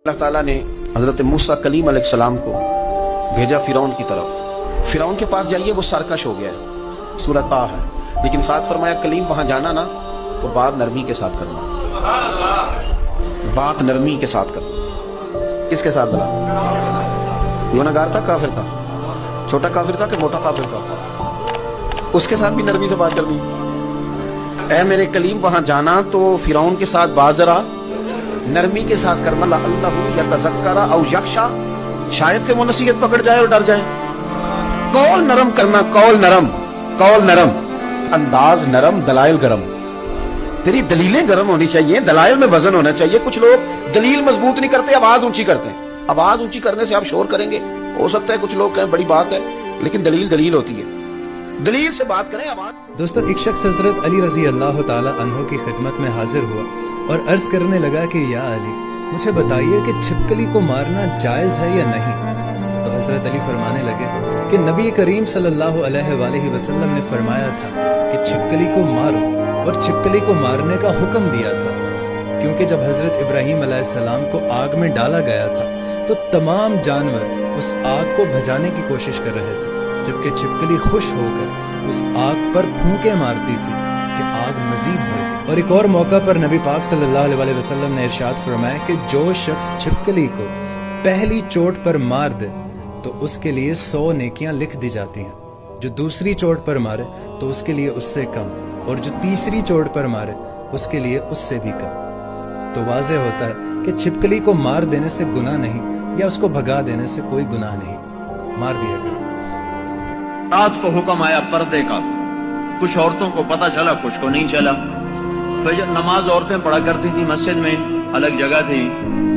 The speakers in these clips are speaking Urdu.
اللہ تعالیٰ نے حضرت موسیٰ کلیم علیہ السلام کو بھیجا فرعون کی طرف۔ فرعون کے پاس جائیے، وہ سرکش ہو گیا ہے، سورہ طٰ ہے، لیکن ساتھ فرمایا کلیم وہاں جانا نا تو بات نرمی کے ساتھ کرنا، بات نرمی کے ساتھ کرنا۔ کس کے ساتھ بلا؟ گنہگار تھا، کافر تھا، چھوٹا کافر تھا کہ موٹا کافر تھا، اس کے ساتھ بھی نرمی سے بات کرنی۔ اے میرے کلیم وہاں جانا تو فرعون کے ساتھ بات ذرا نرمی کے ساتھ کرنا، لعلہ یتذکر او یخشی، شاید کہ وہ نصیحت پکڑ جائے اور ڈر جائے۔ قول نرم کرنا، قول نرم، قول نرم، انداز نرم، دلائل گرم۔ تیری دلیلیں گرم ہونی چاہیے، دلائل میں وزن ہونا چاہیے۔ کچھ لوگ دلیل مضبوط نہیں کرتے، آواز اونچی کرتے ہیں۔ آواز اونچی کرنے سے آپ شور کریں گے، ہو سکتا ہے کچھ لوگ کہیں بڑی بات ہے، لیکن دلیل دلیل ہوتی ہے، دلیل سے بات کریں۔ آواز دوستو، ایک شخص حضرت علی رضی اللہ تعالی عنہ کی خدمت میں حاضر ہوا اور عرض کرنے لگا کہ یا علی، مجھے بتائیے کہ چھپکلی کو مارنا جائز ہے یا نہیں؟ تو حضرت علی فرمانے لگے کہ نبی کریم صلی اللہ علیہ وآلہ وسلم نے فرمایا تھا کہ چھپکلی کو مارو، اور چھپکلی کو مارنے کا حکم دیا تھا، کیونکہ جب حضرت ابراہیم علیہ السلام کو آگ میں ڈالا گیا تھا تو تمام جانور اس آگ کو بھجانے کی کوشش کر رہے تھے، جبکہ چھپکلی خوش ہو کر اس آگ پر پھونکے مارتی تھی کہ آگ مزید بڑھ گئی۔ اور ایک اور موقع پر نبی پاک صلی اللہ علیہ وسلم نے ارشاد فرمایا کہ جو شخص چھپکلی کو پہلی چوٹ پر مار دے تو اس کے لیے 100 نیکیاں لکھ دی جاتی ہیں، جو دوسری چوٹ پر مارے تو اس کے لیے اس سے کم، اور جو تیسری چوٹ پر مارے اس کے لیے اس سے بھی کم۔ تو واضح ہوتا ہے کہ چھپکلی کو مار دینے سے گناہ نہیں، یا اس کو بھگا دینے سے کوئی گناہ نہیں، مار دیا گیا۔ رات کو حکم آیا پردے کا، کچھ عورتوں کو پتہ چلا، کچھ کو نہیں چلا۔ فجر نماز عورتیں پڑھا کرتی تھی مسجد میں، الگ جگہ تھی،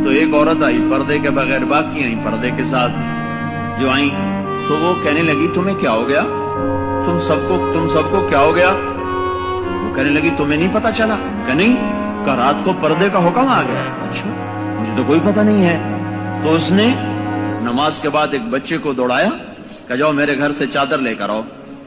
تو ایک عورت آئی پردے کے بغیر، باقی آئیں پردے کے ساتھ۔ جو آئیں تو وہ کہنے لگی تمہیں کیا ہو گیا، تم سب کو کیا ہو گیا؟ وہ کہنے لگی تمہیں نہیں پتہ چلا؟ کہ نہیں، کہ رات کو پردے کا حکم آ گیا۔ اچھا، مجھے تو کوئی پتہ نہیں ہے۔ تو اس نے نماز کے بعد ایک بچے کو دوڑایا کہ جاؤ میرے گھر سے چادر لے کر آؤ۔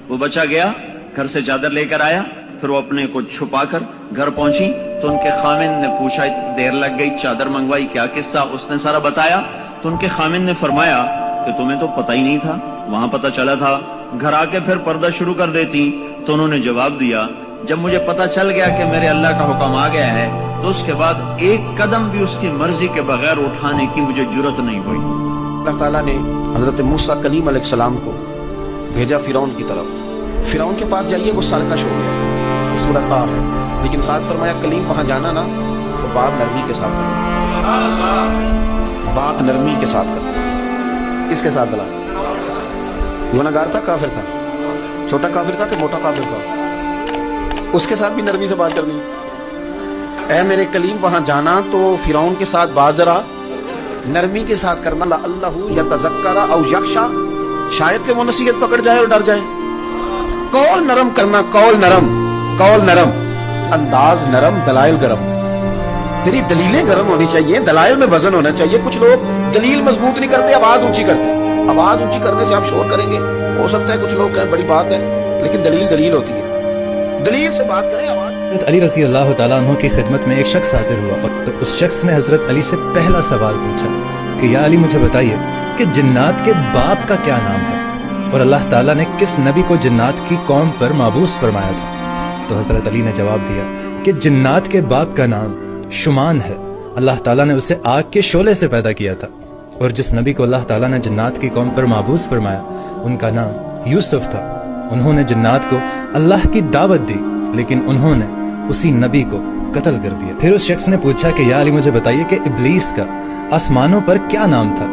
وہ بچہ گیا، گھر سے چادر لے کر آیا، پھر وہ اپنے کو چھپا کر گھر پہنچی تو ان کے خامن نے پوچھا، دیر لگ گئی، چادر منگوائی، کیا قصہ؟ اس نے سارا بتایا تو ان کے خامن نے فرمایا کہ تمہیں تو پتہ ہی نہیں تھا، وہاں پتہ چلا تھا، گھر آ کے پھر پردہ شروع کر دیتی۔ تو انہوں نے جواب دیا، جب مجھے پتہ چل گیا کہ میرے اللہ کا حکم آ گیا ہے تو اس کے بعد ایک قدم بھی اس کی مرضی کے بغیر اٹھانے کی مجھے جرأت نہیں ہوئی۔ اللہ تعالیٰ نے حضرت موسیٰ کلیم علیہ السلام کو بھیجا فرعون کی طرف۔ فرعون کے پاس جائیے، وہ سرکش ہو گیا ہے، سورہ طٰ ہے، لیکن ساتھ فرمایا کلیم وہاں جانا نا تو بات نرمی کے ساتھ کرنا، بات نرمی کے ساتھ کرنا۔ کس کے ساتھ بلا؟ گنہگار تھا، کافر تھا، چھوٹا کافر تھا کہ موٹا کافر تھا، اس کے ساتھ بھی نرمی سے بات کرنی۔ اے میرے کلیم وہاں جانا تو فرعون کے ساتھ بات ذرا نرمی کے ساتھ کرنا، لعلہ یتذکر او یخشی، شاید کہ وہ نصیحت پکڑ جائے اور ڈر جائے۔ قول نرم کرنا، قول نرم، قول نرم، انداز نرم، دلائل گرم۔ تیری دلیلیں گرم ہونی چاہیے، دلائل میں وزن ہونا چاہیے۔ کچھ لوگ دلیل مضبوط نہیں کرتے، آواز اونچی کرتے ہیں۔ آواز اونچی کرنے سے آپ شور کریں گے، ہو سکتا ہے کچھ لوگ کہیں بڑی بات ہے، لیکن دلیل دلیل ہوتی ہے، دلیل سے بات کریں۔ آواز حضرت علی رضی اللہ تعالیٰ عنہ کی خدمت میں ایک شخص حاضر ہوا، تو اس شخص نے حضرت علی سے پہلا سوال پوچھا کہ یا علی، مجھے بتائیے کہ جنات کے باپ کا کیا نام ہے، اور اللہ تعالیٰ نے کس نبی کو جنات کی قوم پر مابعوث فرمایا تھا؟ تو حضرت علی نے جواب دیا کہ جنات کے باپ کا نام شمان ہے، اللہ تعالیٰ نے اسے آگ کے شعلے سے پیدا کیا تھا، اور جس نبی کو اللہ تعالیٰ نے جنات کی قوم پر مابعوث فرمایا ان کا نام یوسف تھا۔ انہوں نے جنات کو اللہ کی دعوت دی، لیکن انہوں نے اسی نبی کو قتل کر دیا۔ پھر اس شخص نے پوچھا کہ یا علی، مجھے بتائیے کہ ابلیس کا آسمانوں پر کیا نام تھا؟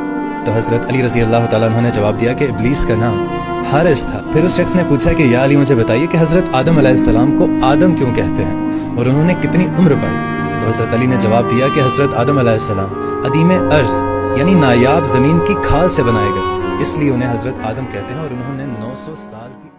تو حضرت علی رضی اللہ تعالیٰ عنہ نے جواب دیا کہ ابلیس کا نام حارث تھا۔ پھر اس شخص نے پوچھا کہ یا علی، مجھے بتائیے کہ حضرت آدم علیہ السلام کو آدم کیوں کہتے ہیں، اور انہوں نے کتنی عمر پائی؟ تو حضرت علی نے جواب دیا کہ حضرت آدم علیہ السلام عدیم ارض یعنی نایاب زمین کی کھال سے بنائے گئے، اس لیے انہیں حضرت آدم کہتے ہیں، اور انہوں نے 900 سال کی